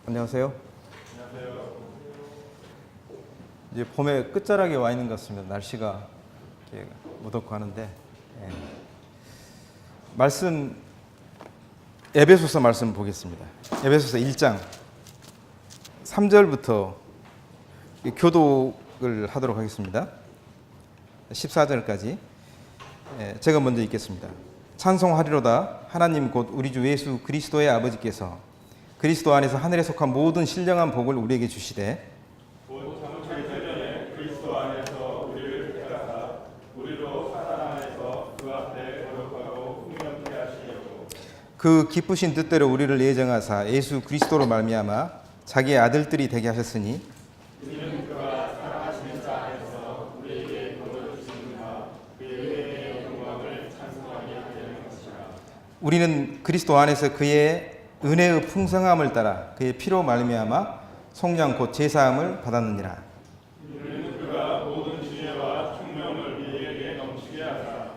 안녕하세요. 이제 봄의 끝자락에 와 있는 것 같습니다. 날씨가 이렇게 무덥고 하는데, 말씀 에베소서 말씀 보겠습니다. 에베소서 1장 3절부터 교독을 하도록 하겠습니다. 14절까지 제가 먼저 읽겠습니다. 찬송하리로다. 하나님 곧 우리 주 예수 그리스도의 아버지께서 그리스도 안에서 하늘에 속한 모든 신령한 복을 우리에게 주시되 그리스도 안에서 우리를 택하사 우리로 사단 안에서 그 앞에 거룩하고 풍성케 하시려고 그 기쁘신 뜻대로 우리를 예정하사 예수 그리스도로 말미암아 자기의 아들들이 되게 하셨으니 이는 그가 사랑하시는 자 안에서 우리에게 거룩을 주시는가 그의 은혜의 영광을 찬송하게 하려는 것이라. 우리는 그리스도 안에서 그의 은혜의 풍성함을 따라 그의 피로 말미암아 속량 곧 제사함을 받았느니라. 이는 그가 모든 지혜와 총명을 우리에게 넘치게 하사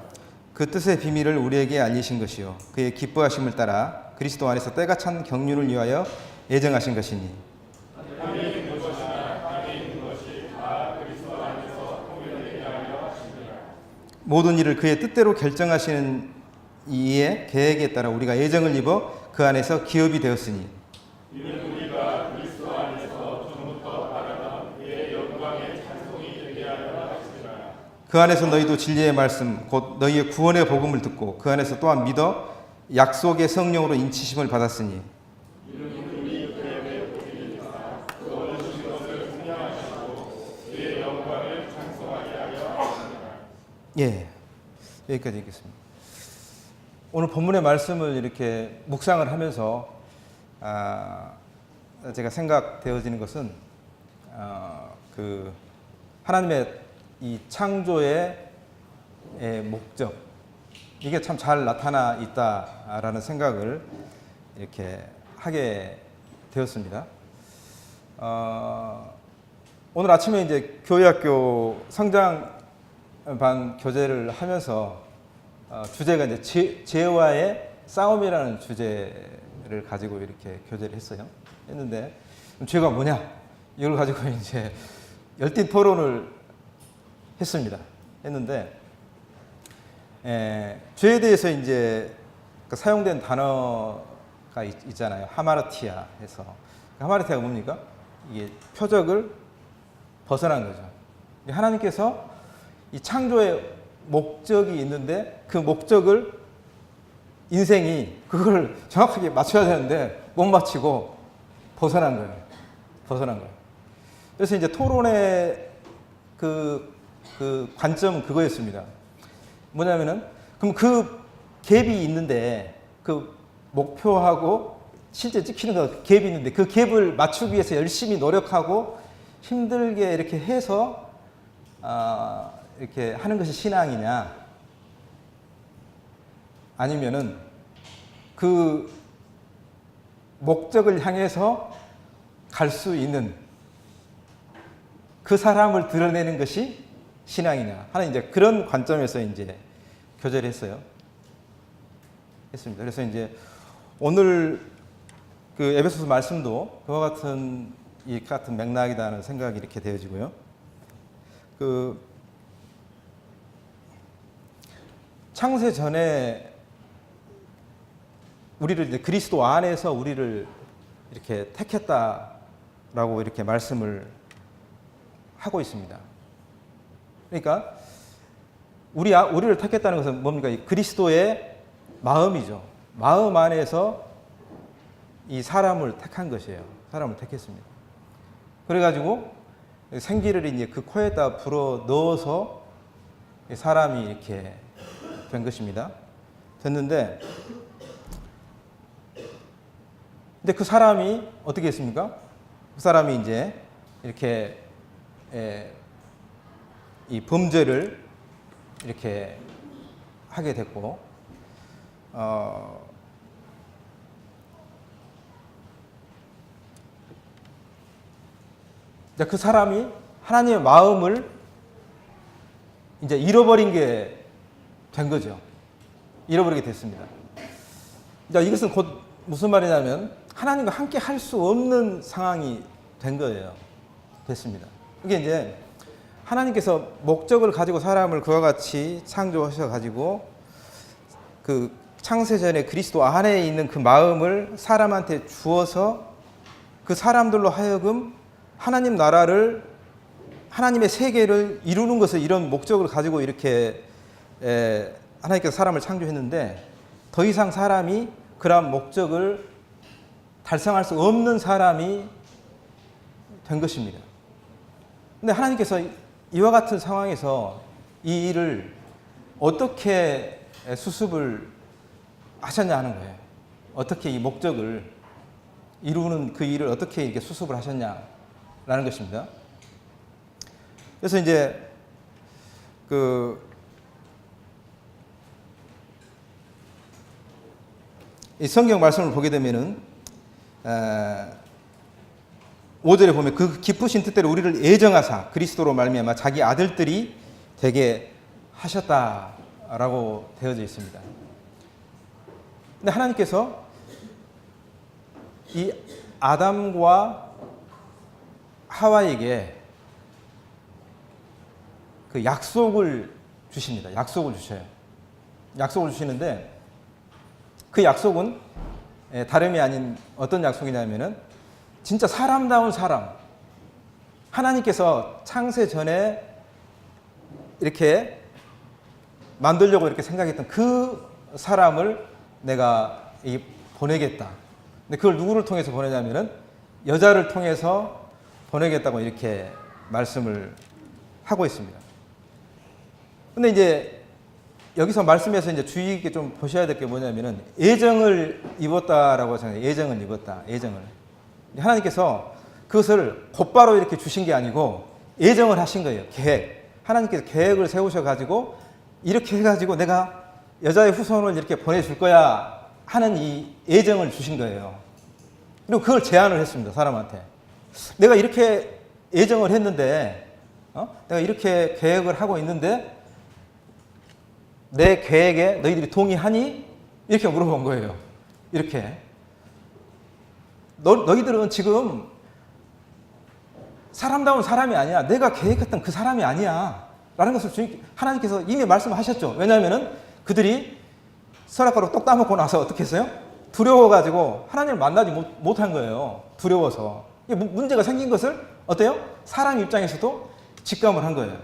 그 뜻의 비밀을 우리에게 알리신 것이요 그의 기뻐하심을 따라 그리스도 안에서 때가 찬 경륜을 위하여 예정하신 것이니 땅에 있는 것이나 땅에 있는 것이 다 그리스도 안에서 통일되게 하려 하시니라. 모든 일을 그의 뜻대로 결정하시는 이의 계획에 따라 우리가 예정을 입어 그 안에서 기업이 되었으니 이는 우리가 그리스도 안에서 전부터 바라던 그의 영광의 찬송이 되게 하려 하시니라. 그 안에서 너희도 진리의 말씀 곧 너희의 구원의 복음을 듣고 그 안에서 또한 믿어 약속의 성령으로 인치심을 받았으니 예, 여기까지 읽겠습니다. 오늘 본문의 말씀을 이렇게 묵상을 하면서 제가 생각되어지는 것은 그 하나님의 이 창조의 목적 이게 참 잘 나타나 있다라는 생각을 이렇게 하게 되었습니다. 오늘 아침에 이제 교회학교 성장반 교재를 하면서 주제가 이제 죄와의 싸움이라는 주제를 가지고 이렇게 교제를 했는데 죄가 뭐냐 이걸 가지고 이제 열띤 토론을 했는데 죄에 대해서 이제 사용된 단어가 있잖아요. 하마르티아 해서 하마르티아가 뭡니까? 이게 표적을 벗어난 거죠. 하나님께서 이 창조의 목적이 있는데 그 목적을 인생이 그걸 정확하게 맞춰야 되는데 못 맞추고 벗어난 거예요. 그래서 이제 토론의 그 관점은 그거였습니다. 뭐냐면은 그럼 그 갭이 있는데 그 목표하고 실제 찍히는 거 갭이 있는데 그 갭을 맞추기 위해서 열심히 노력하고 힘들게 이렇게 해서 이렇게 하는 것이 신앙이냐 아니면은 그 목적을 향해서 갈 수 있는 그 사람을 드러내는 것이 신앙이냐 하는 이제 그런 관점에서 이제 교제를 했습니다. 그래서 이제 오늘 그 에베소서 말씀도 그와 같은 이 같은 맥락이다는 생각이 이렇게 되어지고요. 그 창세 전에 우리를 이제 그리스도 안에서 우리를 이렇게 택했다라고 이렇게 말씀을 하고 있습니다. 그러니까 우리를 택했다는 것은 뭡니까? 이 그리스도의 마음이죠. 마음 안에서 이 사람을 택한 것이에요. 사람을 택했습니다. 그래가지고 생기를 이제 그 코에다 불어 넣어서 사람이 이렇게 된 것입니다. 됐는데, 근데 그 사람이 어떻게 했습니까? 그 사람이 이제 이렇게 이 범죄를 이렇게 하게 됐고, 그 사람이 하나님의 마음을 이제 잃어버린 게 된 거죠. 잃어버리게 됐습니다. 이것은 곧 무슨 말이냐면 하나님과 함께 할 수 없는 상황이 된 거예요. 됐습니다. 이게 이제 하나님께서 목적을 가지고 사람을 그와 같이 창조하셔 가지고 그 창세전에 그리스도 안에 있는 그 마음을 사람한테 주어서 그 사람들로 하여금 하나님 나라를, 하나님의 세계를 이루는 것을, 이런 목적을 가지고 이렇게 하나님께서 사람을 창조했는데, 더 이상 사람이 그러한 목적을 달성할 수 없는 사람이 된 것입니다. 근데 하나님께서 이와 같은 상황에서 이 일을 어떻게 수습을 하셨냐 하는 거예요. 어떻게 이 목적을 이루는 그 일을 어떻게 이렇게 수습을 하셨냐라는 것입니다. 그래서 이제 이 성경 말씀을 보게 되면은 5절에 보면 그 기쁘신 뜻대로 우리를 예정하사 그리스도로 말미암아 자기 아들들이 되게 하셨다라고 되어져 있습니다. 근데 하나님께서 이 아담과 하와에게 그 약속을 주십니다. 약속을 주셔요. 약속을 주시는데 그 약속은 다름이 아닌 어떤 약속이냐면은 진짜 사람다운 사람, 하나님께서 창세 전에 이렇게 만들려고 이렇게 생각했던 그 사람을 내가 보내겠다. 근데 그걸 누구를 통해서 보내냐면은 여자를 통해서 보내겠다고 이렇게 말씀을 하고 있습니다. 근데 이제 여기서 말씀에서 이제 주의 있게 좀 보셔야 될 게 뭐냐면은 예정을 입었다라고 하잖아요. 예정을 입었다. 예정을. 하나님께서 그것을 곧바로 이렇게 주신 게 아니고 예정을 하신 거예요. 계획. 하나님께서 계획을 세우셔 가지고 이렇게 해 가지고 내가 여자의 후손을 이렇게 보내줄 거야 하는 이 예정을 주신 거예요. 그리고 그걸 제안을 했습니다. 사람한테. 내가 이렇게 예정을 했는데, 내가 이렇게 계획을 하고 있는데 내 계획에 너희들이 동의하니? 이렇게 물어본 거예요. 이렇게. 너희들은 지금 사람다운 사람이 아니야. 내가 계획했던 그 사람이 아니야. 라는 것을 하나님께서 이미 말씀하셨죠. 왜냐하면 그들이 선악과로 똑 따먹고 나서 어떻게 했어요? 두려워가지고 하나님을 만나지 못한 거예요. 두려워서. 문제가 생긴 것을 어때요? 사람 입장에서도 직감을 한 거예요.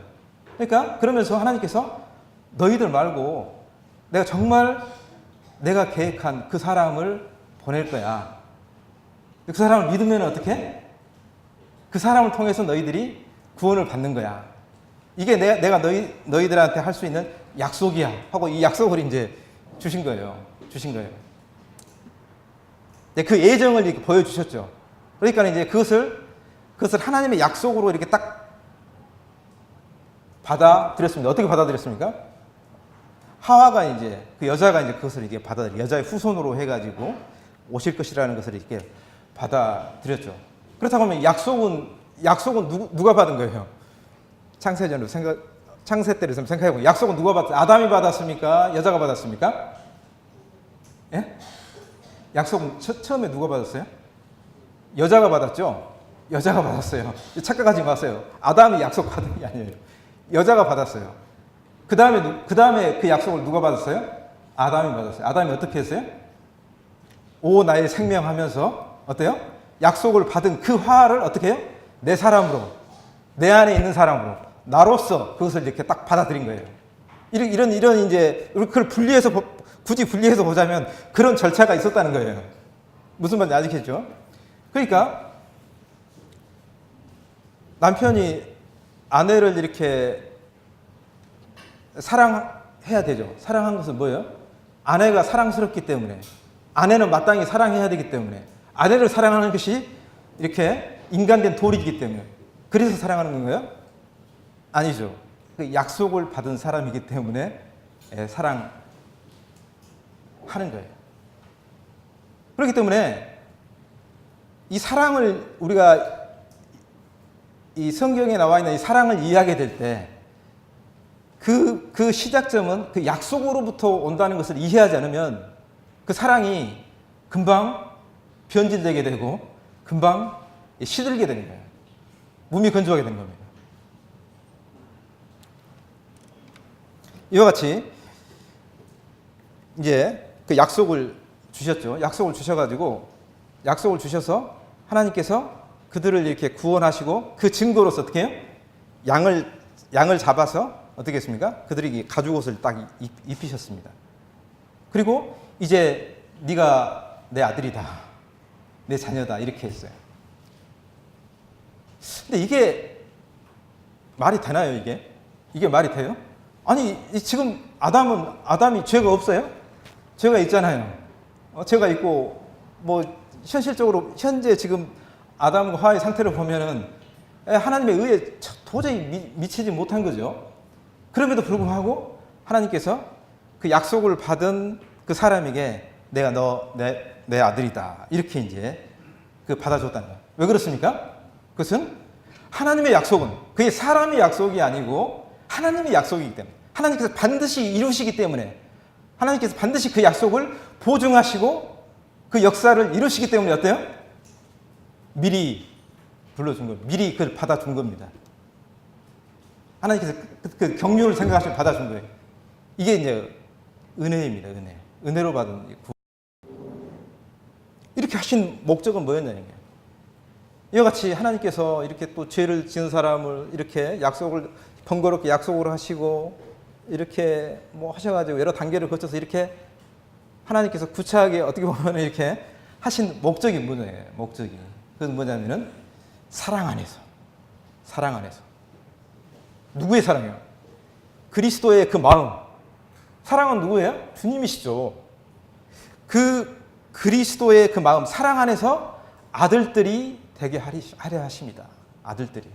그러니까 그러면서 하나님께서 너희들 말고 내가 정말 내가 계획한 그 사람을 보낼 거야. 그 사람을 믿으면 어떻게? 그 사람을 통해서 너희들이 구원을 받는 거야. 이게 내가 너희들한테 할 수 있는 약속이야. 하고 이 약속을 이제 주신 거예요. 주신 거예요. 그 예정을 이렇게 보여주셨죠. 그러니까 이제 그것을 하나님의 약속으로 이렇게 딱 받아들였습니다. 어떻게 받아들였습니까? 하와가 이제 그 여자가 이제 그것을 이렇게 여자의 후손으로 해가지고 오실 것이라는 것을 이렇게 받아들였죠. 그렇다고 하면 약속은 누가 받은 거예요? 창세 때를 생각해보면 약속은 누가 받았어요? 아담이 받았습니까? 여자가 받았습니까? 예? 약속은 처음에 누가 받았어요? 여자가 받았죠? 여자가 받았어요. 착각하지 마세요. 아담이 약속 받은 게 아니에요. 여자가 받았어요. 그 다음에 그 약속을 누가 받았어요? 아담이 받았어요. 아담이 어떻게 했어요? 오 나의 생명 하면서 어때요? 약속을 받은 그 화를 어떻게 해요? 내 사람으로, 내 안에 있는 사람으로, 나로서 그것을 이렇게 딱 받아들인 거예요. 이런 이제 그걸 굳이 분리해서 보자면 그런 절차가 있었다는 거예요. 무슨 말인지 아시겠죠? 그러니까 남편이 아내를 이렇게 사랑해야 되죠. 사랑한 것은 뭐예요? 아내가 사랑스럽기 때문에, 아내는 마땅히 사랑해야 되기 때문에, 아내를 사랑하는 것이 이렇게 인간된 도리이기 때문에, 그래서 사랑하는 건가요? 아니죠. 그 약속을 받은 사람이기 때문에 사랑하는 거예요. 그렇기 때문에 이 사랑을 우리가 이 성경에 나와 있는 이 사랑을 이해하게 될 때 그 시작점은 그 약속으로부터 온다는 것을 이해하지 않으면 그 사랑이 금방 변질되게 되고 금방 시들게 되는 거예요. 몸이 건조하게 되는 겁니다. 이와 같이 이제 그 약속을 주셨죠. 약속을 주셔가지고 약속을 주셔서 하나님께서 그들을 이렇게 구원하시고 그 증거로서 어떻게 해요? 양을 잡아서 어떻게 했습니까? 그들에게 가죽옷을 딱 입히셨습니다. 그리고 이제 네가 내 아들이다, 내 자녀다 이렇게 했어요. 근데 이게 말이 되나요? 이게 말이 돼요? 아니 지금 아담이 죄가 없어요? 죄가 있잖아요. 죄가 있고 뭐 현실적으로 현재 지금 아담과 하와의 상태를 보면은 하나님의 의에 도저히 미치지 못한 거죠. 그럼에도 불구하고 하나님께서 그 약속을 받은 그 사람에게 내가 내 아들이다 이렇게 이제 그 받아줬다는 거예요. 왜 그렇습니까? 그것은 하나님의 약속은 그게 사람의 약속이 아니고 하나님의 약속이기 때문에 하나님께서 반드시 이루시기 때문에 하나님께서 반드시 그 약속을 보증하시고 그 역사를 이루시기 때문에 어때요? 미리 불러준 겁니다. 미리 그걸 받아준 겁니다. 하나님께서 그 경륜을 생각하시고 받아준 거예요. 이게 이제 은혜입니다. 은혜로 받은 구원. 이렇게 하신 목적은 뭐였냐는 거예요. 이와 같이 하나님께서 이렇게 또 죄를 지은 사람을 이렇게 번거롭게 약속을 하시고 이렇게 뭐 하셔가지고 여러 단계를 거쳐서 이렇게 하나님께서 구차하게 어떻게 보면 이렇게 하신 목적이 뭐냐면 목적이 그건 뭐냐면은 사랑 안에서 누구의 사랑이요? 그리스도의 그 마음. 사랑은 누구예요? 주님이시죠. 그 그리스도의 그 마음, 사랑 안에서 아들들이 되게 하려 하십니다. 아들들이.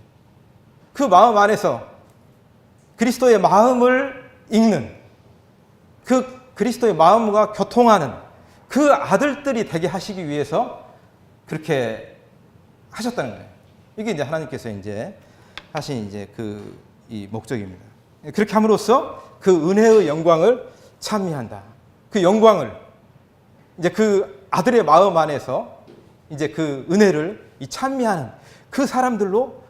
그 마음 안에서 그리스도의 마음을 읽는 그 그리스도의 마음과 교통하는 그 아들들이 되게 하시기 위해서 그렇게 하셨다는 거예요. 이게 이제 하나님께서 이제 하신 이제 이 목적입니다. 그렇게 함으로써 그 은혜의 영광을 찬미한다. 그 영광을 이제 그 아들의 마음 안에서 이제 그 은혜를 이 찬미하는 그 사람들로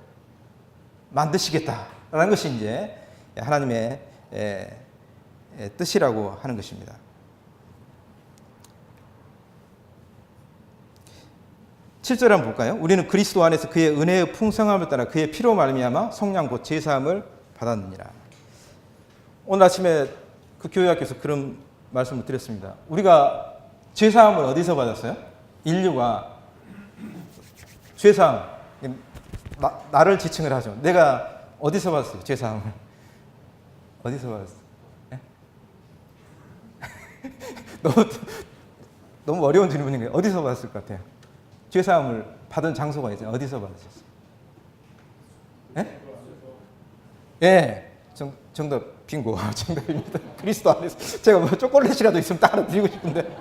만드시겠다라는 것이 이제 하나님의 뜻이라고 하는 것입니다. 7절 한번 볼까요? 우리는 그리스도 안에서 그의 은혜의 풍성함을 따라 그의 피로 말미암아 속량 곧 제사함을 받았느니라. 오늘 아침에 그 교회 학교에서 그런 말씀을 드렸습니다. 우리가 제사함을 어디서 받았어요? 인류가 제사함, 나를 지칭을 하죠. 내가 어디서 받았어요? 제사함을 어디서 받았어요? 네? 너무 어려운 질문인가요? 어디서 받았을 것 같아요? 죄사함을 받은 장소가 있어요. 어디서 받으셨어요? 예? 예. 정답 빙고. 정답입니다. 그리스도 안에서. 제가 뭐 초콜릿이라도 있으면 따로 드리고 싶은데.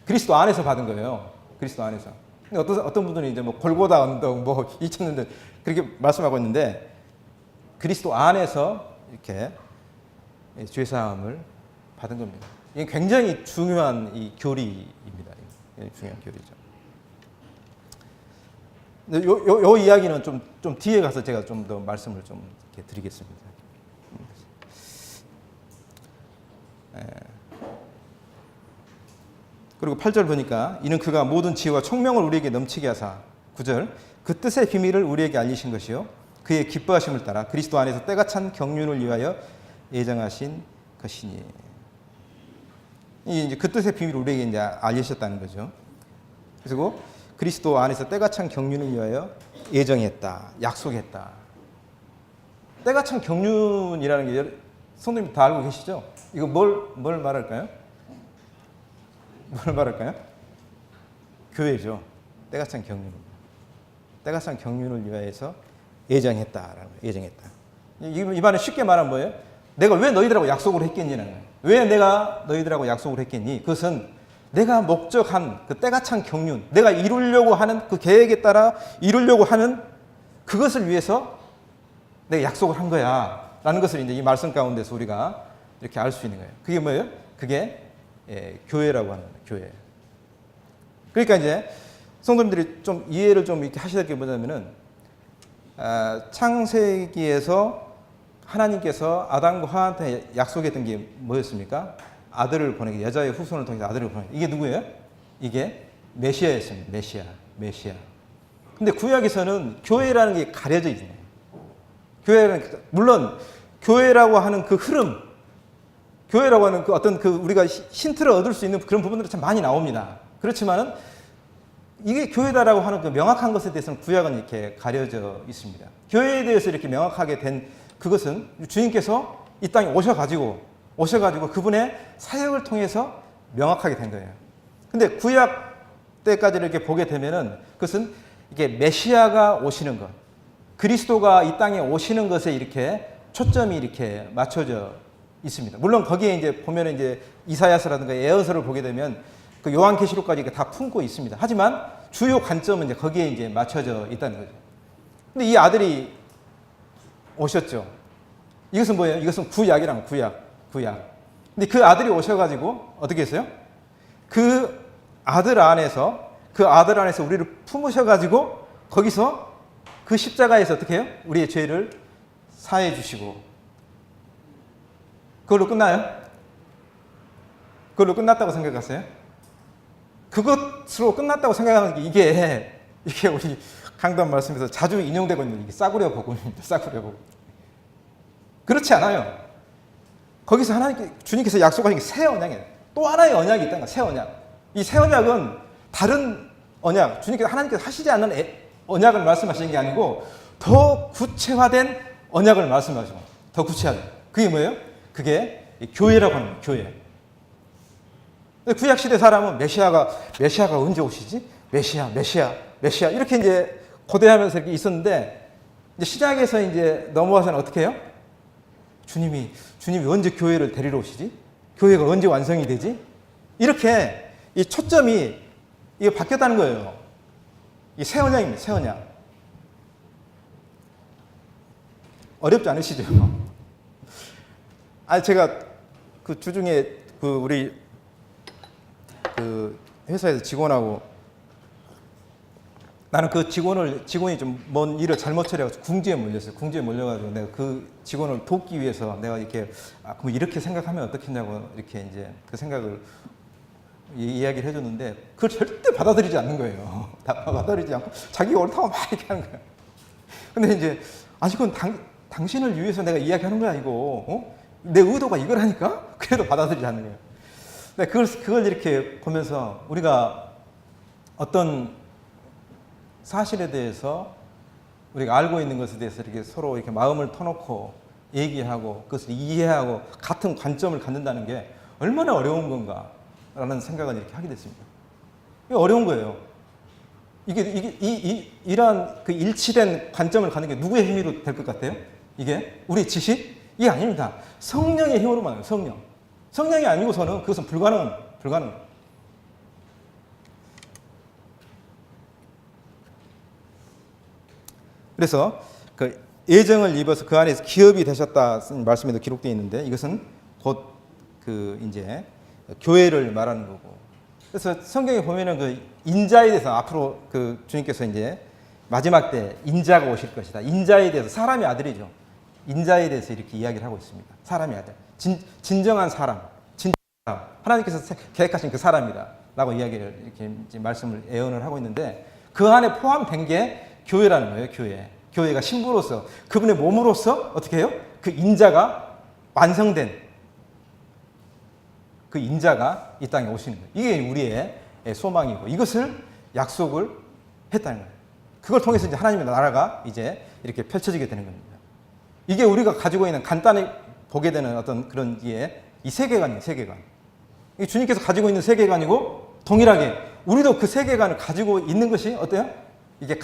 그리스도 안에서 받은 거예요. 그리스도 안에서. 근데 어떤 분들은 이제 뭐 골고다 언덕 뭐 잊혔는데 그렇게 말씀하고 있는데 그리스도 안에서 이렇게 죄사함을 받은 겁니다. 이게 굉장히 중요한 이 교리입니다. 중요한 교리죠. 요 이야기는 좀 뒤에 가서 제가 좀 더 말씀을 좀 이렇게 드리겠습니다. 그리고 8절 보니까 이는 그가 모든 지혜와 총명을 우리에게 넘치게 하사 9절 그 뜻의 비밀을 우리에게 알리신 것이요 그의 기뻐하심을 따라 그리스도 안에서 때가 찬 경륜을 위하여 예정하신 것이니. 이제 그 뜻의 비밀을 우리에게 이제 알리셨다는 거죠. 그리고 그리스도 안에서 때가 찬 경륜을 위하여 예정했다, 약속했다. 때가 찬 경륜이라는 게 성도님 다 알고 계시죠? 이거 뭘 말할까요? 뭘 말할까요? 교회죠. 때가 찬 경륜. 때가 찬 경륜을 위하여서 예정했다라는 거예요. 예정했다. 이 말은 쉽게 말하면 뭐예요? 내가 왜 너희들하고 약속을 했겠니라는 거예요. 왜 내가 너희들하고 약속을 했겠니? 그것은 내가 목적한 그 때가 찬 경륜, 내가 이루려고 하는 그 계획에 따라 이루려고 하는 그것을 위해서 내가 약속을 한 거야. 라는 것을 이제 이 말씀 가운데서 우리가 이렇게 알 수 있는 거예요. 그게 뭐예요? 그게 교회라고 하는 거예요. 교회. 그러니까 이제 성도님들이 좀 이해를 좀 이렇게 하셔야 될 게 뭐냐면은 창세기에서 하나님께서 아담과 하와한테 약속했던 게 뭐였습니까? 아들을 보내기, 여자의 후손을 통해서 아들을 보내기. 이게 누구예요? 이게 메시아였습니다. 메시아. 근데 구약에서는 교회라는 게 가려져 있네요. 교회라는, 물론 교회라고 하는 그 흐름, 교회라고 하는 그 어떤 그 우리가 힌트를 얻을 수 있는 그런 부분들이 참 많이 나옵니다. 그렇지만은 이게 교회다라고 하는 그 명확한 것에 대해서는 구약은 이렇게 가려져 있습니다. 교회에 대해서 이렇게 명확하게 된 그것은 주님께서 이 땅에 오셔가지고 그분의 사역을 통해서 명확하게 된 거예요. 근데 구약 때까지 이렇게 보게 되면은 그것은 이게 메시아가 오시는 것, 그리스도가 이 땅에 오시는 것에 이렇게 초점이 이렇게 맞춰져 있습니다. 물론 거기에 이제 보면은 이제 이사야서라든가 에어서를 보게 되면 그 요한계시록까지 다 품고 있습니다. 하지만 주요 관점은 이제 거기에 이제 맞춰져 있다는 거죠. 근데 이 아들이 오셨죠. 이것은 뭐예요? 이것은 구약. 근데 그 아들이 오셔가지고 어떻게 했어요? 그 아들 안에서 우리를 품으셔가지고 거기서 그 십자가에서 어떻게 해요? 우리의 죄를 사해 주시고 그걸로 끝나요? 그걸로 끝났다고 생각하세요? 그것으로 끝났다고 생각하는 게 이게 우리 강단 말씀에서 자주 인용되고 있는 이게 싸구려 복음입니다. 싸구려 복음. 그렇지 않아요. 거기서 주님께서 약속하신 게 새 언약이에요. 또 하나의 언약이 있다는 거예요. 새 언약. 이 새 언약은 다른 언약, 하나님께서 하시지 않는 언약을 말씀하시는 게 아니고 더 구체화된 언약을 말씀하시고 더 구체화된. 그게 뭐예요? 그게 교회라고 하는 거예요. 교회. 구약시대 사람은 메시아가 언제 오시지? 메시아 이렇게 이제 고대하면서 이렇게 있었는데 이제 시작에서 이제 넘어와서는 어떻게 해요? 주님이 언제 교회를 데리러 오시지? 교회가 언제 완성이 되지? 이렇게 이 초점이 이게 바뀌었다는 거예요. 이 새 언약입니다. 새 언약. 어렵지 않으시죠? 제가 그 주중에 우리 그 회사에서 직원하고 나는 그 직원이 좀 뭔 일을 잘못 처리해서 궁지에 몰렸어요. 궁지에 몰려가지고 내가 그 직원을 돕기 위해서 내가 이렇게 그럼 이렇게 생각하면 어떻겠냐고 이렇게 이제 그 생각을 이야기를 해줬는데 그걸 절대 받아들이지 않는 거예요. 받아들이지 않고 자기가 옳다고 막 이렇게 하는 거예요. 근데 이제 그건 당신을 위해서 내가 이야기하는 거 아니고 내 의도가 이거라니까? 그래도 받아들이지 않는 거예요. 근데 그걸 이렇게 보면서 우리가 어떤 사실에 대해서 우리가 알고 있는 것에 대해서 이렇게 서로 이렇게 마음을 터놓고 얘기하고 그것을 이해하고 같은 관점을 갖는다는 게 얼마나 어려운 건가라는 생각을 이렇게 하게 됐습니다. 이게 어려운 거예요. 이러한 그 일치된 관점을 갖는 게 누구의 힘으로 될 것 같아요? 이게 우리 지식? 이게 아닙니다. 성령의 힘으로만 해요. 성령이 아니고서는 그것은 불가능. 그래서 그 예정을 입어서 그 안에서 기업이 되셨다 쓴 말씀에도 기록되어 있는데 이것은 곧 그 이제 교회를 말하는 거고. 그래서 성경에 보면은 그 인자에 대해서 앞으로 그 주님께서 이제 마지막 때 인자가 오실 것이다. 인자에 대해서 사람의 아들이죠. 인자에 대해서 이렇게 이야기를 하고 있습니다. 사람의 아들. 진정한 사람. 하나님께서 계획하신 그 사람이다. 라고 이야기를 이렇게 이제 말씀을 예언을 하고 있는데 그 안에 포함된 게 교회라는 거예요. 교회가 신부로서 그분의 몸으로서 어떻게 해요? 그 인자가 완성된 그 인자가 이 땅에 오시는 거예요. 이게 우리의 소망이고 이것을 약속을 했다는 거예요. 그걸 통해서 이제 하나님의 나라가 이제 이렇게 펼쳐지게 되는 겁니다. 이게 우리가 가지고 있는 간단히 보게 되는 어떤 그런 이 세계관이에요. 세계관. 이 주님께서 가지고 있는 세계관이고 동일하게 우리도 그 세계관을 가지고 있는 것이 어때요? 이게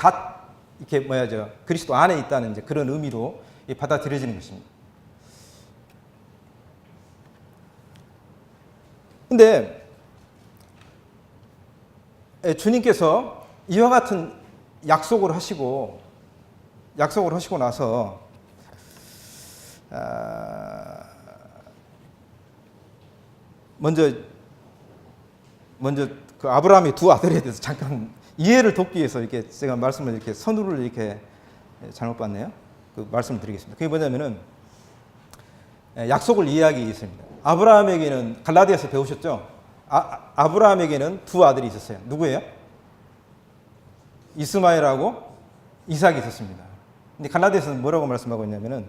그리스도 안에 있다는 이제 그런 의미로 받아들여지는 것입니다. 근데 주님께서 이와 같은 약속을 하시고 나서 먼저 그 아브라함의 두 아들에 대해서 잠깐 이해를 돕기 위해서 이렇게 제가 말씀을 이렇게 선두를 이렇게 잘못 봤네요. 그 말씀을 드리겠습니다. 그게 뭐냐면은 약속을 이해하기 위해서입니다. 아브라함에게는 갈라디아서 배우셨죠? 아브라함에게는 두 아들이 있었어요. 누구예요? 이스마엘하고 이삭이 있었습니다. 근데 갈라디아서는 뭐라고 말씀하고 있냐면은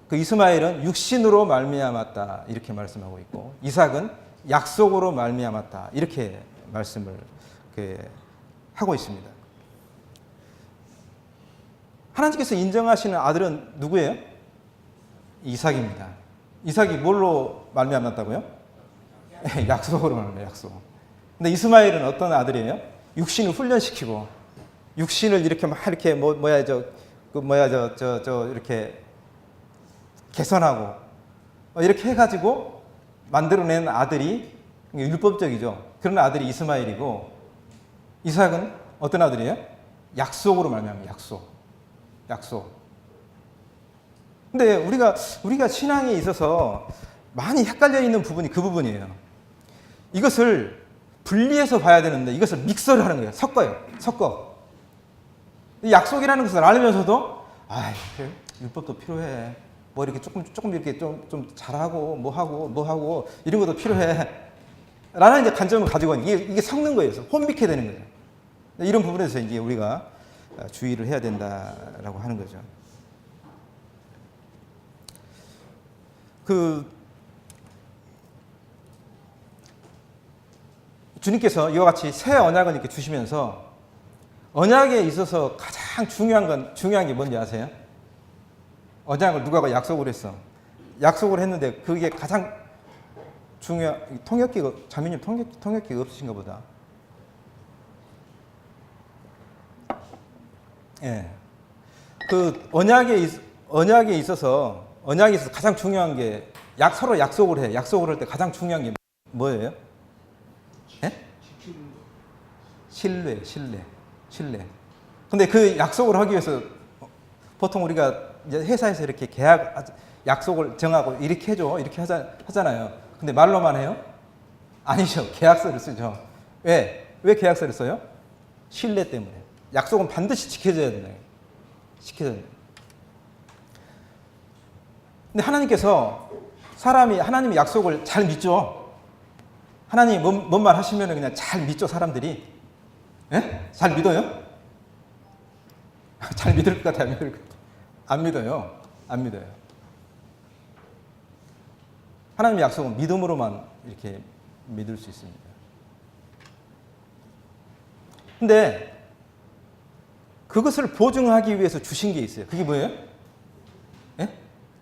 그 이스마엘은 육신으로 말미암았다 이렇게 말씀하고 있고 이삭은 약속으로 말미암았다 이렇게 말씀을 하고 있습니다. 하나님께서 인정하시는 아들은 누구예요? 이삭입니다. 이삭이 뭘로 말미암았다고요? 약속으로 말미암아요. 약속. 근데 이스마엘은 어떤 아들이에요? 육신을 훈련시키고 육신을 이렇게 막 이렇게 이렇게 개선하고 이렇게 해가지고 만들어낸 아들이 율법적이죠. 그런 아들이 이스마엘이고 이삭은 어떤 아들이에요? 약속으로 말미암아요. 약속. 근데 우리가 신앙에 있어서 많이 헷갈려 있는 부분이 그 부분이에요. 이것을 분리해서 봐야 되는데 이것을 믹서를 하는 거예요. 섞어. 이 약속이라는 것을 알면서도 율법도 필요해. 뭐 이렇게 조금 이렇게 좀 잘하고 뭐 하고 이런 것도 필요해. 라는 이제 관점을 가지고 이게 섞는 거예요. 혼미케 되는 거예요. 이런 부분에서 이제 우리가 주의를 해야 된다라고 하는 거죠. 주님께서 이와 같이 새 언약을 이렇게 주시면서 언약에 있어서 가장 중요한 게 뭔지 아세요? 언약을 누가 약속을 했어. 약속을 했는데 그게 가장 통역기가 자매님 통역기가 없으신가 보다. 예. 그 언약에 있어서 가장 중요한 게 서로 약속을 해. 약속을 할 때 가장 중요한 게 뭐예요? 예? 신뢰. 근데 그 약속을 하기 위해서 보통 우리가 이제 회사에서 이렇게 약속을 정하고 이렇게 해줘. 이렇게 하잖아요. 근데 말로만 해요? 아니죠. 계약서를 쓰죠. 왜 계약서를 써요? 신뢰 때문에. 약속은 반드시 지켜져야 된다. 근데 하나님께서 하나님의 약속을 잘 믿죠. 하나님이 뭔 말 하시면 그냥 잘 믿죠, 사람들이. 예? 잘 믿어요? 잘 믿을 것 같아요, 안 믿을 것 같아요? 안 믿어요. 하나님의 약속은 믿음으로만 이렇게 믿을 수 있습니다. 근데 그것을 보증하기 위해서 주신 게 있어요. 그게 뭐예요? 예?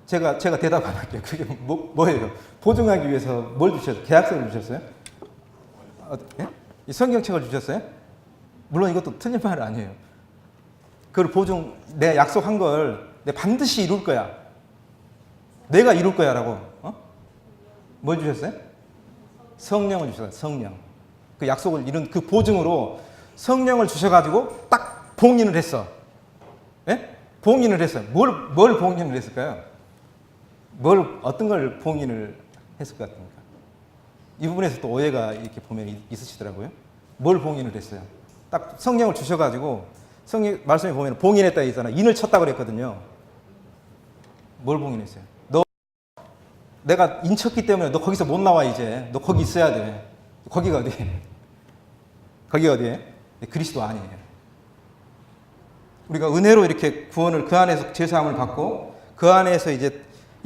제가 대답 안 할게요. 그게 뭐예요? 보증하기 위해서 뭘 주셨어요? 계약서를 주셨어요? 예? 이 성경책을 주셨어요? 물론 이것도 틀린 말 아니에요. 그걸 내가 약속한 걸 내가 반드시 이룰 거야. 내가 이룰 거야라고. 뭘 주셨어요? 성령을 주셨어요. 성령. 그 약속을 이룬 그 보증으로 성령을 주셔가지고 딱 봉인을 했어. 예? 봉인을 했어요. 뭘 봉인을 했을까요? 어떤 걸 봉인을 했을 것 같습니까? 이 부분에서 또 오해가 이렇게 보면 있으시더라고요. 뭘 봉인을 했어요? 딱 성령을 주셔가지고 성령 말씀에 보면 봉인했다 있잖아. 인을 쳤다 그랬거든요. 뭘 봉인했어요? 내가 인 쳤기 때문에 너 거기서 못 나와 이제. 너 거기 있어야 돼. 거기가 어디에? 거기가 어디에? 그리스도 아니에요. 우리가 은혜로 이렇게 구원을 그 안에서 죄사함을 받고 그 안에서 이제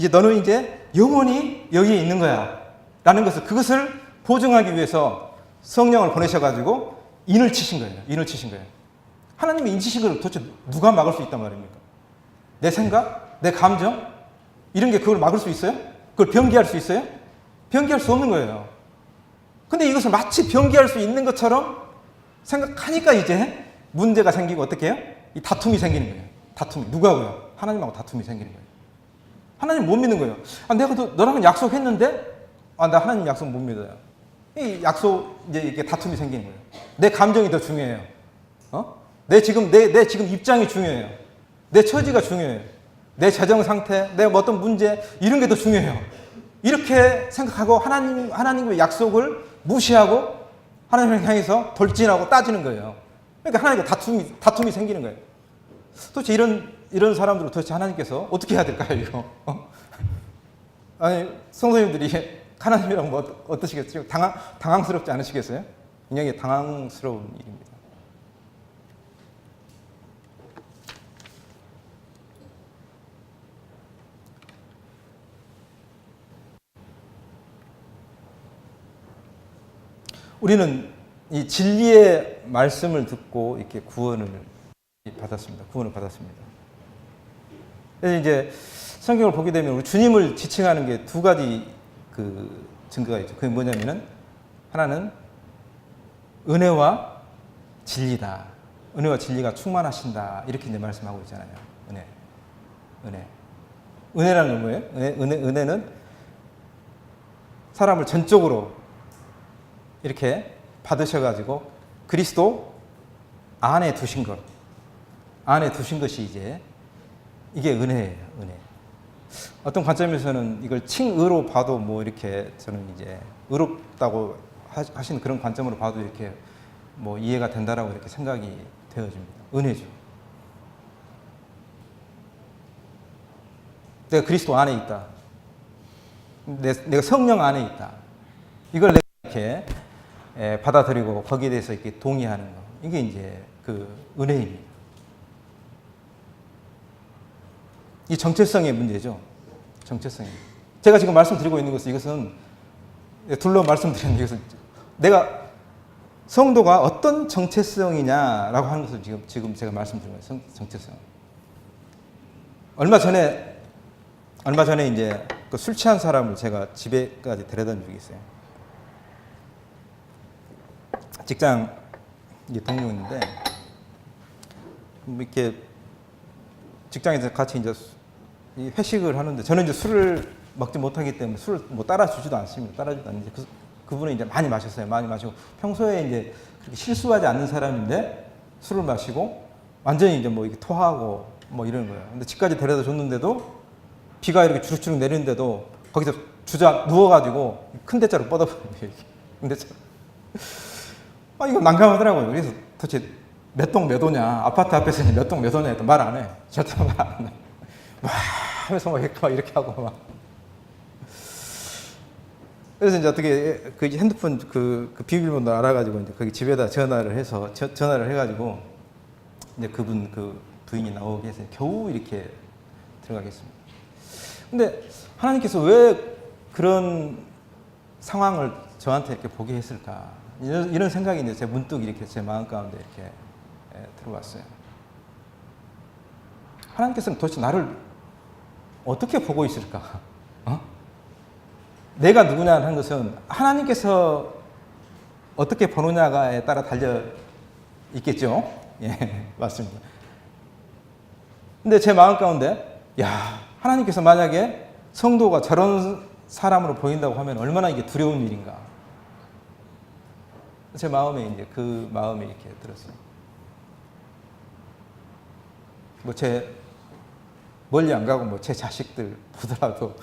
너는 이제 영원히 여기에 있는 거야. 라는 그것을 보증하기 위해서 성령을 보내셔가지고 인을 치신 거예요. 하나님의 인 치신 걸 도대체 누가 막을 수 있단 말입니까? 내 생각? 내 감정? 이런 게 그걸 막을 수 있어요? 그걸 변기할 수 있어요? 변기할 수 없는 거예요. 근데 이것을 마치 변기할 수 있는 것처럼 생각하니까 이제 문제가 생기고 어떻게 해요? 이 다툼이 생기는 거예요. 누구하고요? 하나님하고 다툼이 생기는 거예요. 하나님 못 믿는 거예요. 내가 너랑은 약속했는데 나 하나님 약속 못 믿어요. 이 약속 이제 이렇게 다툼이 생기는 거예요. 내 감정이 더 중요해요. 내 지금 입장이 중요해요. 내 처지가 중요해요. 내 재정 상태, 내 어떤 문제 이런 게 더 중요해요. 이렇게 생각하고 하나님의 약속을 무시하고 하나님을 향해서 돌진하고 따지는 거예요. 그러니까 하나님과 다툼이 생기는 거예요. 도대체 이런 사람들을 도대체 하나님께서 어떻게 해야 될까요, 이거? 아니, 성도님들이 하나님이랑 뭐 어떠시겠어요? 당황스럽지 않으시겠어요? 굉장히 당황스러운 일입니다. 우리는 이 진리의 말씀을 듣고 이렇게 구원을 받았습니다. 그래서 이제 성경을 보게 되면 우리 주님을 지칭하는 게 두 가지 그 증거가 있죠. 그게 뭐냐면은 하나는 은혜와 진리다. 은혜와 진리가 충만하신다. 이렇게 이제 말씀하고 있잖아요. 은혜. 은혜라는 건 뭐예요? 은혜는 사람을 전적으로 이렇게 받으셔가지고 그리스도 안에 두신 것이 이제 이게 은혜예요. 은혜. 어떤 관점에서는 이걸 칭의로 봐도 뭐 이렇게 저는 이제 의롭다고 하시는 그런 관점으로 봐도 이렇게 뭐 이해가 된다라고 이렇게 생각이 되어집니다. 은혜죠. 내가 그리스도 안에 있다. 내가 성령 안에 있다. 이걸 내가 이렇게 받아들이고 거기에 대해서 이렇게 동의하는 거. 이게 이제 그 은혜입니다. 이 정체성의 문제죠. 정체성이. 제가 지금 말씀드리고 있는 것은 이것은 둘러 말씀드리는 이것은 내가 성도가 어떤 정체성이냐라고 하는 것을 지금 제가 말씀드리는 거예요. 정체성. 얼마 전에 이제 그 술 취한 사람을 제가 집에까지 데려다 준 적이 있어요. 직장 동료인데 이렇게 직장에서 같이 이제 회식을 하는데 저는 이제 술을 먹지 못하기 때문에 술을 뭐 따라주지도 않습니다. 따라주지도 않는데 그분은 이제 많이 마셨어요. 많이 마시고 평소에 이제 그렇게 실수하지 않는 사람인데 술을 마시고 완전히 이제 뭐 이렇게 토하고 뭐 이러는 거예요. 근데 집까지 데려다 줬는데도 비가 이렇게 주룩주룩 내리는데도 거기서 누워가지고 큰 대자로 뻗어버린 거예요. 근데 이거 난감하더라고요. 그래서 도대체 몇 동 몇 호냐, 아파트 앞에서 몇 동 몇 호냐 해도 말 안 해. 절대 말 안 해. 막 하면서 막 이렇게 하고 막. 그래서 이제 어떻게 그 핸드폰 그 비밀번호 알아가지고 이제 거기 집에다 전화를 해가지고 이제 그분 그 부인이 나오게 해서 겨우 이렇게 들어가겠습니다. 근데 하나님께서 왜 그런 상황을 저한테 이렇게 보게 했을까? 이런 생각이 이제 문득 이렇게 제 마음 가운데 이렇게 들어왔어요. 하나님께서는 도대체 나를 어떻게 보고 있을까? 내가 누구냐 하는 것은 하나님께서 어떻게 보느냐에 따라 달려 있겠죠? 예, 맞습니다. 근데 제 마음 가운데, 하나님께서 만약에 성도가 저런 사람으로 보인다고 하면 얼마나 이게 두려운 일인가. 제 마음에 이제 그 마음이 이렇게 들었어요. 뭐 멀리 안 가고 뭐 제 자식들 보더라도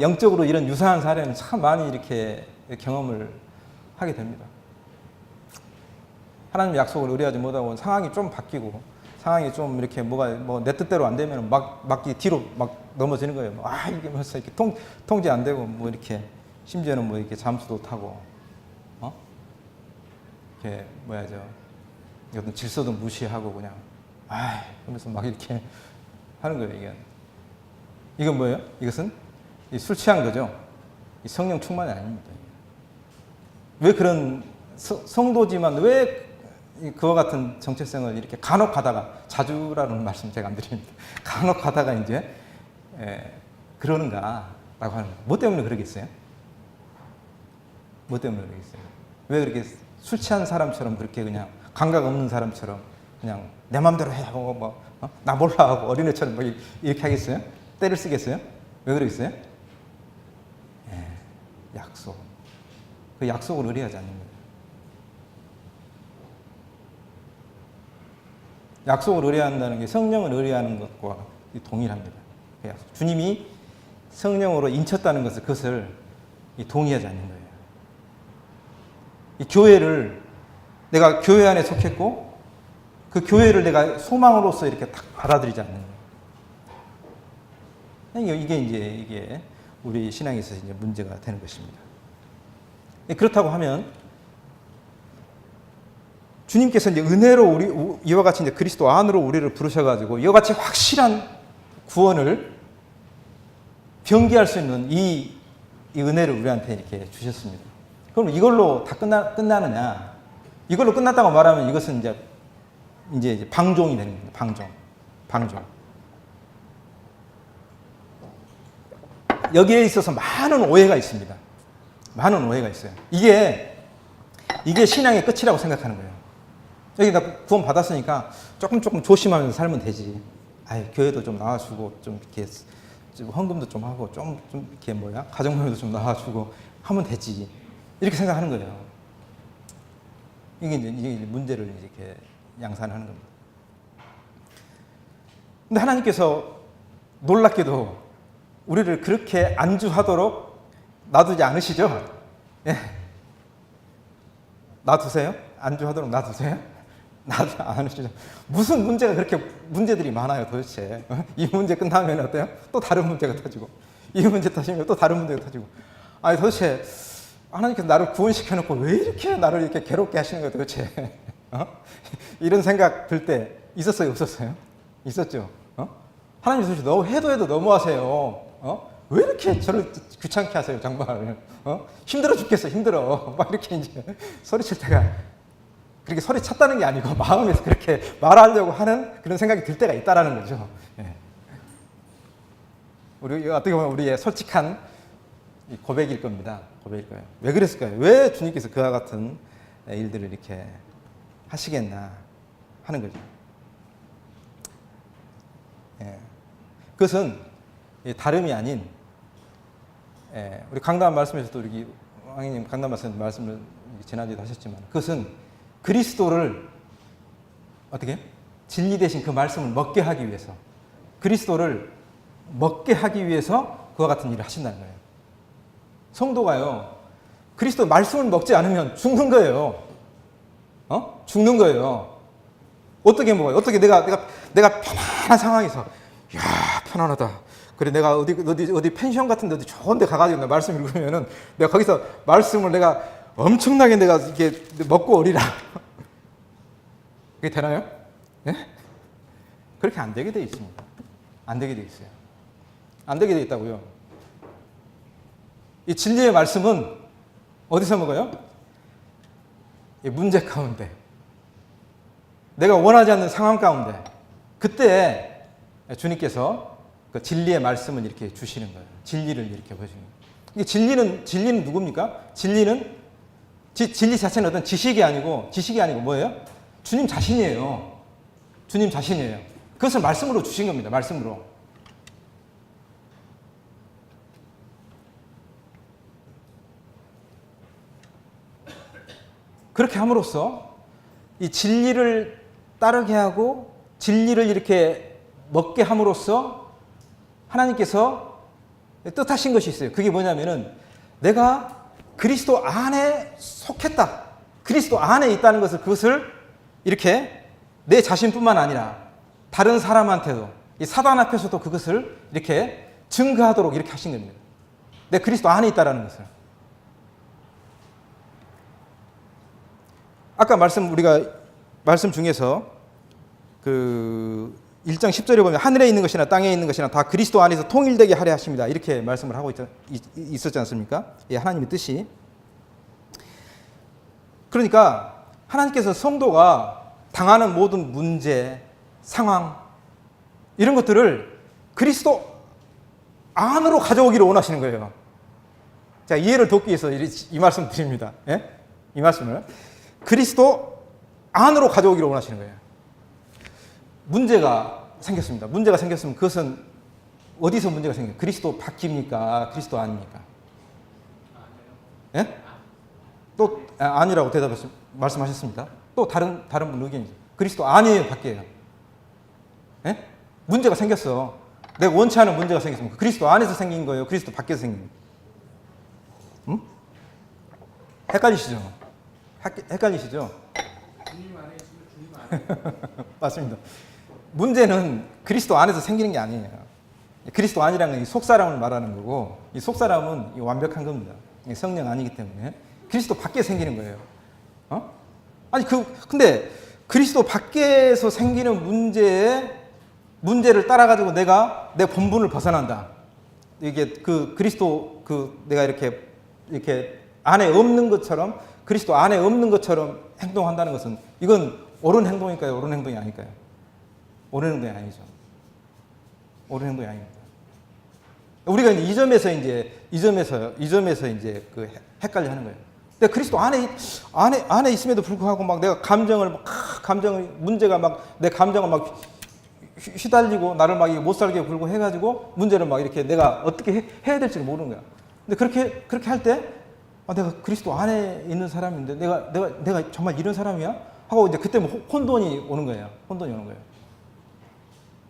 영적으로 이런 유사한 사례는 참 많이 이렇게 경험을 하게 됩니다. 하나님의 약속을 의뢰하지 못하고 상황이 좀 바뀌고 상황이 좀 이렇게 내 뜻대로 안 되면 막 뒤로 막 넘어지는 거예요. 이게 벌써 이렇게 통제 안 되고 뭐 이렇게 심지어는 뭐 이렇게 잠수도 타고 이렇게 어떤 질서도 무시하고 그냥 그러면서 막 이렇게 하는 거예요. 이건 뭐예요? 이것은 술 취한 거죠. 성령 충만이 아닙니다. 왜 그런 성도지만 왜 그와 같은 정체성을 이렇게 간혹 가다가 자주라는 말씀 제가 안 드립니다. 간혹 가다가 이제 그러는가라고 하는 거예요. 뭐 때문에 그러겠어요? 뭐 때문에 그러겠어요? 왜 그렇게 술 취한 사람처럼 그렇게 그냥 감각 없는 사람처럼 그냥 내 마음대로 해 하고 나 몰라 하고 어린애처럼 이렇게 하겠어요? 때를 쓰겠어요? 왜 그러겠어요? 약속. 그 약속을 의뢰하지 않는 거예요. 약속을 의뢰한다는 게 성령을 의뢰하는 것과 동일합니다. 그 약속. 주님이 성령으로 인쳤다는 것을 그것을 동의하지 않는 거예요. 이 교회를 내가 교회 안에 속했고 그 교회를 내가 소망으로서 이렇게 딱 받아들이지 않는 거예요. 이게 우리 신앙에 있어서 이제 문제가 되는 것입니다. 그렇다고 하면 주님께서 이제 은혜로 이와 같이 이제 그리스도 안으로 우리를 부르셔가지고 이와 같이 확실한 구원을 병기할 수 있는 이 은혜를 우리한테 이렇게 주셨습니다. 그럼 이걸로 다 끝나느냐? 이걸로 끝났다고 말하면 이것은 이제 방종이 되는 겁니다. 방종. 여기에 있어서 많은 오해가 있습니다. 많은 오해가 있어요. 이게 신앙의 끝이라고 생각하는 거예요. 여기 나 구원 받았으니까 조금 조심하면서 살면 되지. 교회도 좀 나와주고 좀 이렇게 좀 헌금도 좀 하고 좀 이렇게 가정모임도 좀 나와주고 하면 되지. 이렇게 생각하는 거예요. 이게 문제를 이렇게 양산하는 겁니다. 근데 하나님께서 놀랍게도 우리를 그렇게 안주하도록 놔두지 않으시죠? 예. 놔두세요? 안주하도록 놔두세요? 놔두지 않으시죠? 무슨 문제가 그렇게 문제들이 많아요 도대체. 이 문제 끝나면 어때요? 또 다른 문제가 터지고 이 문제 터지면 또 다른 문제가 터지고. 도대체 하나님께서 나를 구원시켜놓고 왜 이렇게 나를 이렇게 괴롭게 하시는 거예요 도대체. 이런 생각 들 때 있었어요 없었어요? 있었죠. 하나님 도대체 해도 너무하세요. 왜 이렇게 저를 귀찮게 하세요 정말. 힘들어 죽겠어 힘들어. 막 이렇게 이제 소리칠 때가, 그렇게 소리쳤다는 게 아니고 마음에서 그렇게 말하려고 하는 그런 생각이 들 때가 있다라는 거죠. 예. 우리 어떻게 보면 우리의 솔직한 고백일 겁니다. 고백일 거예요. 왜 그랬을까요? 왜 주님께서 그와 같은 일들을 이렇게 하시겠나 하는 거죠. 예. 그것은 다름이 아닌, 우리 강단 말씀에서도 우리 왕님 강단 말씀을 지난주에도 하셨지만, 그것은 그리스도를 어떻게 진리 대신 그 말씀을 먹게 하기 위해서, 그리스도를 먹게 하기 위해서 그와 같은 일을 하신다는 거예요. 성도가요, 그리스도 말씀을 먹지 않으면 죽는 거예요. 죽는 거예요. 어떻게 먹어요? 어떻게 내가 편안한 상황에서, 야 편안하다. 그래 내가 어디 펜션 같은 데 어디 좋은 데 가가지고 내가 말씀 읽으면은 내가 거기서 말씀을 내가 엄청나게 내가 이렇게 먹고 오리라. 그게 되나요? 네? 그렇게 안 되게 돼 있습니다. 안 되게 돼 있어요. 안 되게 돼 있다고요. 이 진리의 말씀은 어디서 먹어요? 이 문제 가운데, 내가 원하지 않는 상황 가운데, 그때 주님께서 그 진리의 말씀을 이렇게 주시는 거예요. 진리를 이렇게 보여주는 거예요. 진리는 누굽니까? 진리 자체는 어떤 지식이 아니고 뭐예요? 주님 자신이에요. 주님 자신이에요. 그것을 말씀으로 주신 겁니다. 말씀으로. 그렇게 함으로써 이 진리를 따르게 하고 진리를 이렇게 먹게 함으로써 하나님께서 뜻하신 것이 있어요. 그게 뭐냐면은 내가 그리스도 안에 속했다. 그리스도 안에 있다는 것을, 그것을 이렇게 내 자신뿐만 아니라 다른 사람한테도, 이 사단 앞에서도 그것을 이렇게 증거하도록 이렇게 하신 겁니다. 내 그리스도 안에 있다라는 것을. 아까 우리가 말씀 중에서 그 1장 10절에 보면 하늘에 있는 것이나 땅에 있는 것이나 다 그리스도 안에서 통일되게 하려 하십니다. 이렇게 말씀을 하고 있었지 않습니까? 예, 하나님의 뜻이. 그러니까 하나님께서 성도가 당하는 모든 문제, 상황, 이런 것들을 그리스도 안으로 가져오기를 원하시는 거예요. 자, 이해를 돕기 위해서 이 말씀 드립니다. 예? 이 말씀을 그리스도 안으로 가져오기를 원하시는 거예요. 문제가 생겼습니다. 문제가 생겼으면 그것은 어디서 문제가 생겨요? 그리스도 밖입니까? 그리스도 아닙니까? 예? 또 아니라고 말씀하셨습니다. 또 다른 분 의견이죠. 그리스도 아니에요, 밖이에요? 예? 문제가 생겼어. 내가 원치 않은 문제가 생겼습니다. 그리스도 안에서 생긴 거예요? 그리스도 밖에서 생긴 거예요? 응? 헷갈리시죠? 헷갈리시죠? 주님 안에 있으면 주님 안에 맞습니다. 문제는 그리스도 안에서 생기는 게 아니에요. 그리스도 안이라는 건 이 속사람을 말하는 거고, 이 속사람은 완벽한 겁니다. 성령 아니기 때문에. 그리스도 밖에 생기는 거예요. 아니, 근데 그리스도 밖에서 생기는 문제를 따라가지고 내가 내 본분을 벗어난다. 이게 그리스도 내가 이렇게 안에 없는 것처럼, 그리스도 안에 없는 것처럼 행동한다는 것은 이건 옳은 행동일까요? 옳은 행동이 아닐까요? 옳은 행동이 아니죠. 옳은 행동이 아닙니다. 우리가 이제 이 점에서 이제 헷갈려 하는 거예요. 근데 그리스도 안에 있음에도 불구하고 막 내가 문제가 막 내 감정을 막 휘달리고 나를 막 못 살게 굴고 해가지고 문제를 막 이렇게 내가 어떻게 해야 될지 모르는 거야. 근데 그렇게 할 때 내가 그리스도 안에 있는 사람인데 내가 정말 이런 사람이야? 하고 이제 그때 혼돈이 오는 거예요. 혼돈이 오는 거예요.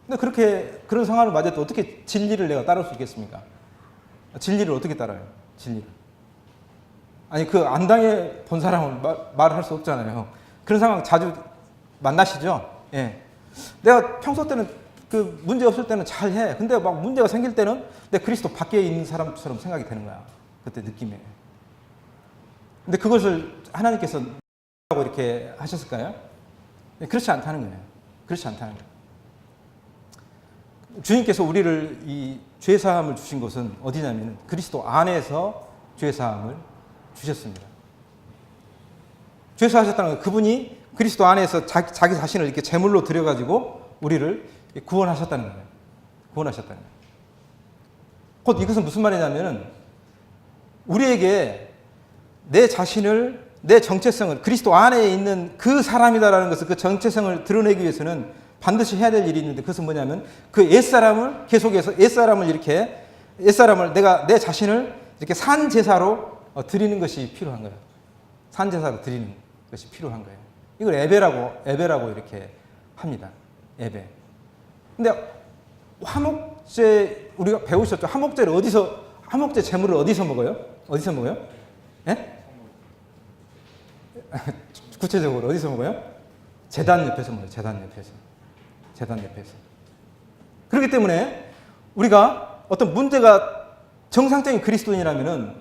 근데 그런 상황을 맞을 때 어떻게 진리를 내가 따를 수 있겠습니까? 진리를 어떻게 따라요? 진리를. 아니, 안 당해 본 사람은 말을 할 수 없잖아요. 그런 상황 자주 만나시죠? 예. 내가 평소 때는 문제 없을 때는 잘 해. 근데 막 문제가 생길 때는 내 그리스도 밖에 있는 사람처럼 생각이 되는 거야. 그때 느낌에. 근데 그것을 하나님께서 라고 이렇게 하셨을까요? 그렇지 않다는 거예요. 그렇지 않다는 거예요. 주님께서 우리를 이 죄사함을 주신 것은 어디냐면 그리스도 안에서 죄사함을 주셨습니다. 죄사하셨다는 건 그분이 그리스도 안에서 자기 자신을 이렇게 제물로 드려가지고 우리를 구원하셨다는 거예요. 구원하셨다는 거예요. 곧 이것은 무슨 말이냐면 우리에게 내 자신을, 내 정체성을, 그리스도 안에 있는 그 사람이다라는 것을, 그 정체성을 드러내기 위해서는 반드시 해야 될 일이 있는데, 그것은 뭐냐면 그 옛사람을 계속해서 내가 내 자신을 이렇게 산 제사로 드리는 것이 필요한 거예요. 산 제사로 드리는 것이 필요한 거예요. 이걸 예배라고 이렇게 합니다. 예배. 근데 화목제 우리가 배우셨죠? 화목제 제물을 어디서 먹어요? 어디서 먹어요? 예? 구체적으로 어디서 먹어요? 제단 옆에서 먹어요. 제단 옆에서. 그렇기 때문에 우리가 어떤 문제가 정상적인 그리스도인이라면은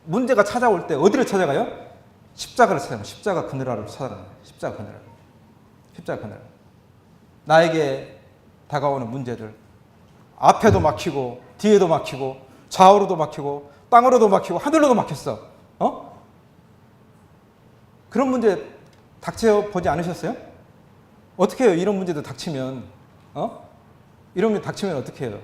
문제가 찾아올 때 어디를 찾아가요? 십자가를 찾아가요. 십자가 그늘아를 찾아가요. 십자가 그늘. 나에게 다가오는 문제들, 앞에도 막히고 뒤에도 막히고 좌우로도 막히고 땅으로도 막히고 하늘로도 막혔어. 그런 문제 닥쳐 보지 않으셨어요? 어떻게 해요? 이런 문제도 닥치면, 이런 문제 닥치면 어떻게 해요?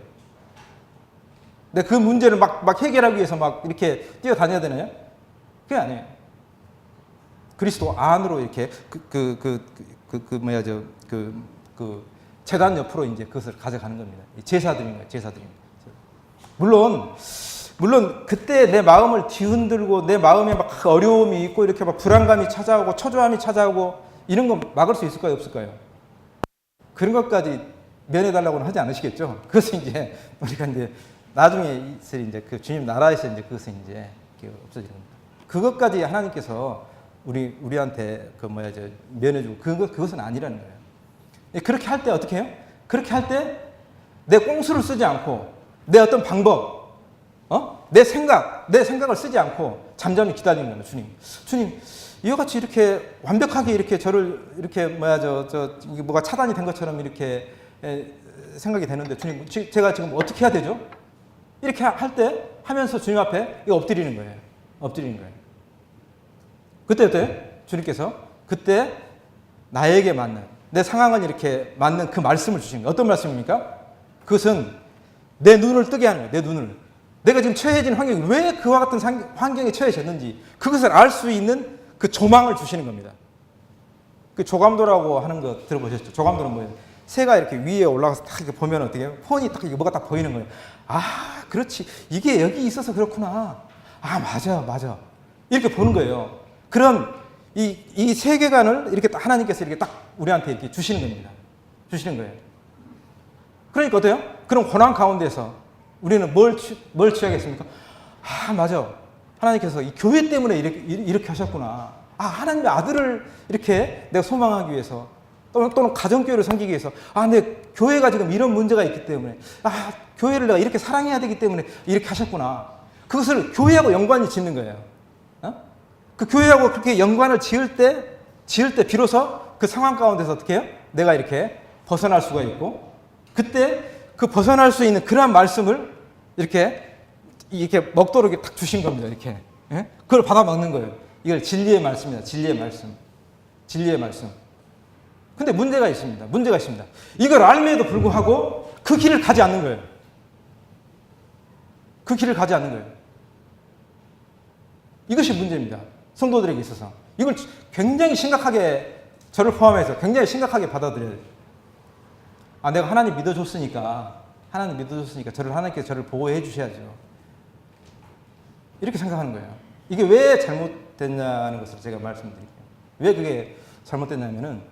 근데 그 문제를 막 해결하기 위해서 막 이렇게 뛰어다녀야 되나요? 그게 아니에요. 그리스도 안으로 이렇게 제단 옆으로 이제 그것을 가져가는 겁니다. 제사드린 거예요. 물론 그때 내 마음을 뒤흔들고 내 마음에 막 어려움이 있고 이렇게 막 불안감이 찾아오고 초조함이 찾아오고 이런 거 막을 수 있을까요? 없을까요? 그런 것까지 면해달라고는 하지 않으시겠죠? 그것은 이제 우리가 이제 나중에 이제 그 주님 나라에서 이제 그것은 이제 없어지는 겁니다. 그것까지 하나님께서 우리한테 면해주고 그것은 아니라는 거예요. 그렇게 할 때 어떻게 해요? 그렇게 할 때 내 꼼수를 쓰지 않고 내 어떤 방법, 내 생각을 쓰지 않고 잠잠히 기다리는 거예요. 주님, 이와 같이 이렇게 완벽하게 이렇게 저를 이렇게 이게 뭐가 차단이 된 것처럼 이렇게 생각이 되는데 주님, 제가 지금 어떻게 해야 되죠? 이렇게 할 때 하면서 주님 앞에 엎드리는 거예요. 그때 어때요? 주님께서 그때 나에게 맞는 내 상황을 이렇게 맞는 그 말씀을 주신 거예요. 어떤 말씀입니까? 그것은 내 눈을 뜨게 하는 거예요. 내 눈을. 내가 지금 처해진 환경이 왜 그와 같은 환경에 처해졌는지 그것을 알 수 있는 그 조망을 주시는 겁니다. 그 조감도라고 하는 거 들어보셨죠? 조감도는 뭐예요? 새가 이렇게 위에 올라가서 딱 이렇게 보면 어떻게 해요? 폰이 딱 뭐가 딱 보이는 거예요. 아, 그렇지. 이게 여기 있어서 그렇구나. 아, 맞아. 이렇게 보는 거예요. 그런 이 세계관을 이렇게 딱 하나님께서 이렇게 딱 우리한테 이렇게 주시는 겁니다. 주시는 거예요. 그러니까 어때요? 그런 고난 가운데서 우리는 뭘 취하겠습니까? 아, 맞아. 하나님께서 이 교회 때문에 이렇게 하셨구나. 하나님의 아들을 이렇게 내가 소망하기 위해서 또는 가정교회를 섬기기 위해서 내 교회가 지금 이런 문제가 있기 때문에 교회를 내가 이렇게 사랑해야 되기 때문에 이렇게 하셨구나. 그것을 교회하고 연관이 짓는 거예요. 그 교회하고 그렇게 연관을 지을 때 비로소 그 상황 가운데서 어떻게 해요? 내가 이렇게 벗어날 수가 있고, 그때 그 벗어날 수 있는 그러한 말씀을 이렇게 먹도록 이렇게 딱 주신 겁니다. 이렇게. 그걸 받아 먹는 거예요. 이걸 진리의 말씀입니다. 진리의 말씀. 진리의 말씀. 근데 문제가 있습니다. 문제가 있습니다. 이걸 알면에도 불구하고 그 길을 가지 않는 거예요. 그 길을 가지 않는 거예요. 이것이 문제입니다. 성도들에게 있어서. 이걸 굉장히 심각하게, 저를 포함해서 굉장히 심각하게 받아들여야 돼요. 내가 하나님 믿어줬으니까 저를 하나님께서 저를 보호해 주셔야죠. 이렇게 생각하는 거예요. 이게 왜 잘못됐냐는 것을 제가 말씀드릴게요. 왜 그게 잘못됐냐면은,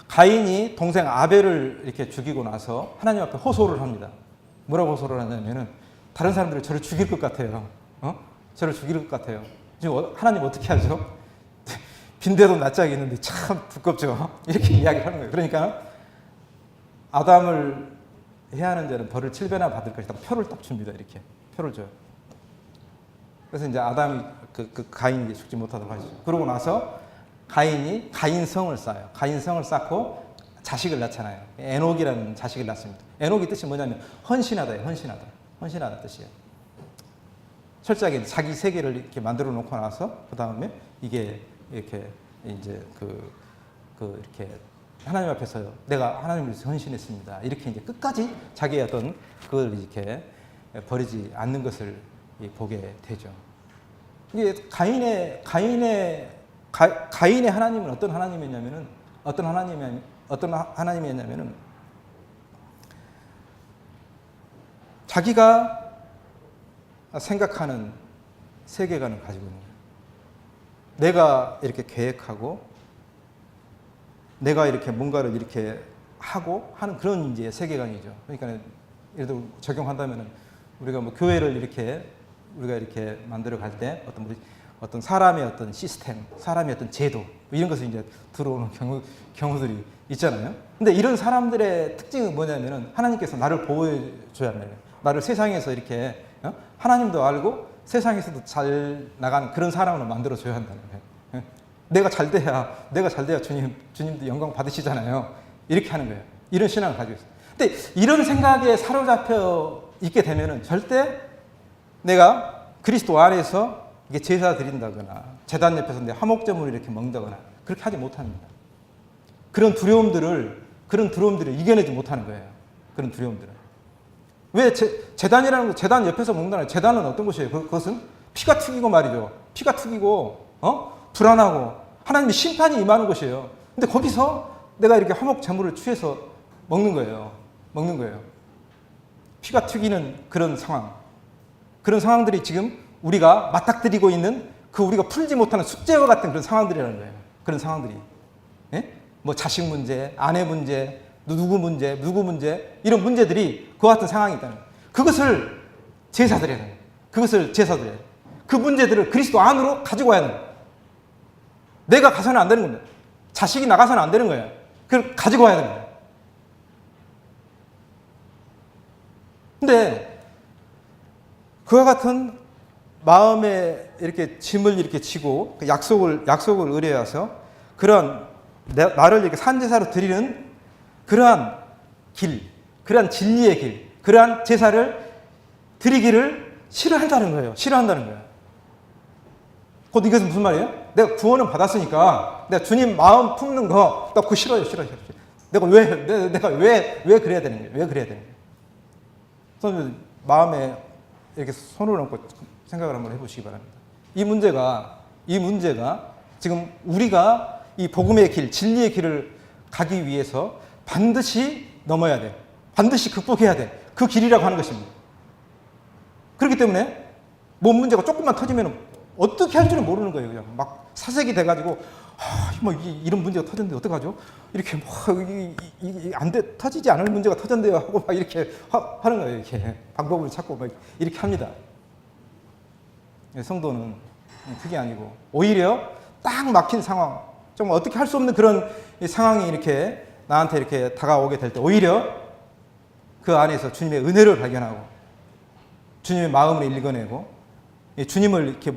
가인이 동생 아벨을 이렇게 죽이고 나서 하나님 앞에 호소를 합니다. 뭐라고 호소를 하냐면은, 다른 사람들이 저를 죽일 것 같아요. 저를 죽일 것 같아요. 지금 하나님 어떻게 하죠? 빈대도 낯짝이 있는데 참 두껍죠. 이렇게 이야기를 하는 거예요. 그러니까 아담을 해하는 자는 벌을 7배나 받을 것이다. 표를 딱 줍니다. 이렇게 표를 줘요. 그래서 이제 아담이 그 가인이 죽지 못하도록 하죠. 그러고 나서 가인이 가인성을 쌓아요. 가인성을 쌓고 자식을 낳잖아요. 에녹이라는 자식을 낳습니다. 에녹이 뜻이 뭐냐면 헌신하다예요. 헌신하다 뜻이에요. 철저하게 자기 세계를 이렇게 만들어 놓고 나서 그 다음에 이게 이렇게 이제 이렇게 하나님 앞에서 내가 하나님을 위해서 헌신했습니다. 이렇게 이제 끝까지 자기의 어떤 그걸 이렇게 버리지 않는 것을 보게 되죠. 이게 가인의 하나님은 어떤 하나님이었냐면은 자기가 생각하는 세계관을 가지고 있는 거예요. 내가 이렇게 계획하고 내가 이렇게 뭔가를 이렇게 하고 하는 그런 이제 세계관이죠. 그러니까 예를 들어 적용한다면은 우리가 뭐 교회를 우리가 이렇게 만들어 갈 때 어떤 사람의 어떤 시스템, 사람의 어떤 제도 이런 것을 이제 들어오는 경우들이 있잖아요. 근데 이런 사람들의 특징은 뭐냐면은 하나님께서 나를 보호해 줘야 해요. 나를 세상에서 이렇게 하나님도 알고 세상에서도 잘 나가는 그런 사람으로 만들어 줘야 한다는 거예요. 내가 잘 돼야 주님도 영광 받으시잖아요. 이렇게 하는 거예요. 이런 신앙을 가지고 있어요. 근데 이런 생각에 사로잡혀 있게 되면은 절대 내가 그리스도 안에서 이게 제사 드린다거나 제단 옆에서 내 화목제물을 이렇게 먹는다거나 그렇게 하지 못합니다. 그런 두려움들을 이겨내지 못하는 거예요. 그런 두려움들을. 왜 제단이라는 거, 제단 옆에서 먹는다는 제단은 어떤 것이에요? 그것은 피가 튀기고 말이죠. 피가 튀기고 불안하고 하나님의 심판이 임하는 것이에요. 근데 거기서 내가 이렇게 화목 제물을 취해서 먹는 거예요. 피가 튀기는 그런 상황들이 지금 우리가 맞닥뜨리고 있는 우리가 풀지 못하는 숙제와 같은 그런 상황들이라는 거예요. 그런 상황들이. 예? 뭐 자식 문제, 아내 문제, 누구 문제 이런 문제들이 그와 같은 상황이 있다는 거예요. 그것을 제사드려야 돼요. 그 문제들을 그리스도 안으로 가지고 와야 돼요. 내가 가서는 안 되는 겁니다. 자식이 나가서는 안 되는 거예요. 그걸 가지고 와야 됩니다. 근데 그와 같은 마음에 이렇게 짐을 이렇게 지고 약속을 의뢰해서 그런 나를 이렇게 산제사로 드리는 그러한 그러한 진리의 길, 그러한 제사를 드리기를 싫어한다는 거예요. 곧 이것은 무슨 말이에요? 내가 구원은 받았으니까 내가 주님 마음 품는 거 나 그거 싫어요. 내가 왜 그래야 되는 거예요? 왜 그래야 되는 거예요? 그래서 마음에 이렇게 손을 얹고 생각을 한번 해보시기 바랍니다. 이 문제가 지금 우리가 이 복음의 길, 진리의 길을 가기 위해서 반드시 넘어야 돼. 반드시 극복해야 돼. 그 길이라고 하는 것입니다. 그렇기 때문에 뭔 문제가 조금만 터지면 어떻게 할 줄은 모르는 거예요. 그냥 막 사색이 돼가지고 이런 문제가 터졌는데 어떡하죠? 이렇게 터지지 않을 문제가 터졌는데요 하고 막 이렇게 하는 거예요. 이렇게 방법을 찾고 막 이렇게 합니다. 성도는 그게 아니고 오히려 딱 막힌 상황, 좀 어떻게 할 수 없는 그런 이 상황이 이렇게 나한테 이렇게 다가오게 될 때 오히려 그 안에서 주님의 은혜를 발견하고 주님의 마음을 읽어내고 주님을 이렇게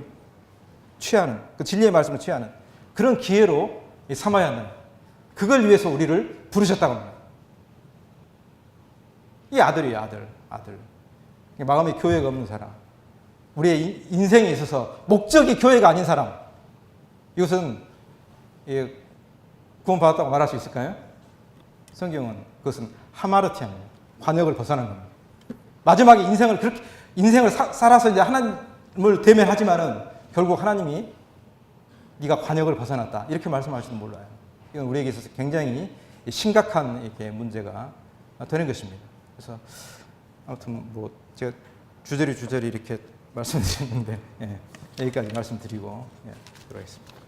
취하는, 그 진리의 말씀을 취하는 그런 기회로 삼아야 한다. 그걸 위해서 우리를 부르셨다고 합니다. 이 아들이에요, 아들. 마음에 교회가 없는 사람. 우리의 인생에 있어서 목적이 교회가 아닌 사람. 이것은 구원받았다고 말할 수 있을까요? 성경은 그것은 하마르티아입니다. 관역을 벗어난 겁니다. 마지막에 인생을 살아서 이제 하나님을 대면하지만은 결국 하나님이 네가 관역을 벗어났다 이렇게 말씀하실지도 몰라요. 이건 우리에게 있어서 굉장히 심각한 이렇게 문제가 되는 것입니다. 그래서 아무튼 뭐 제가 주저리 이렇게 말씀드렸는데 여기까지 말씀드리고 들어가겠습니다.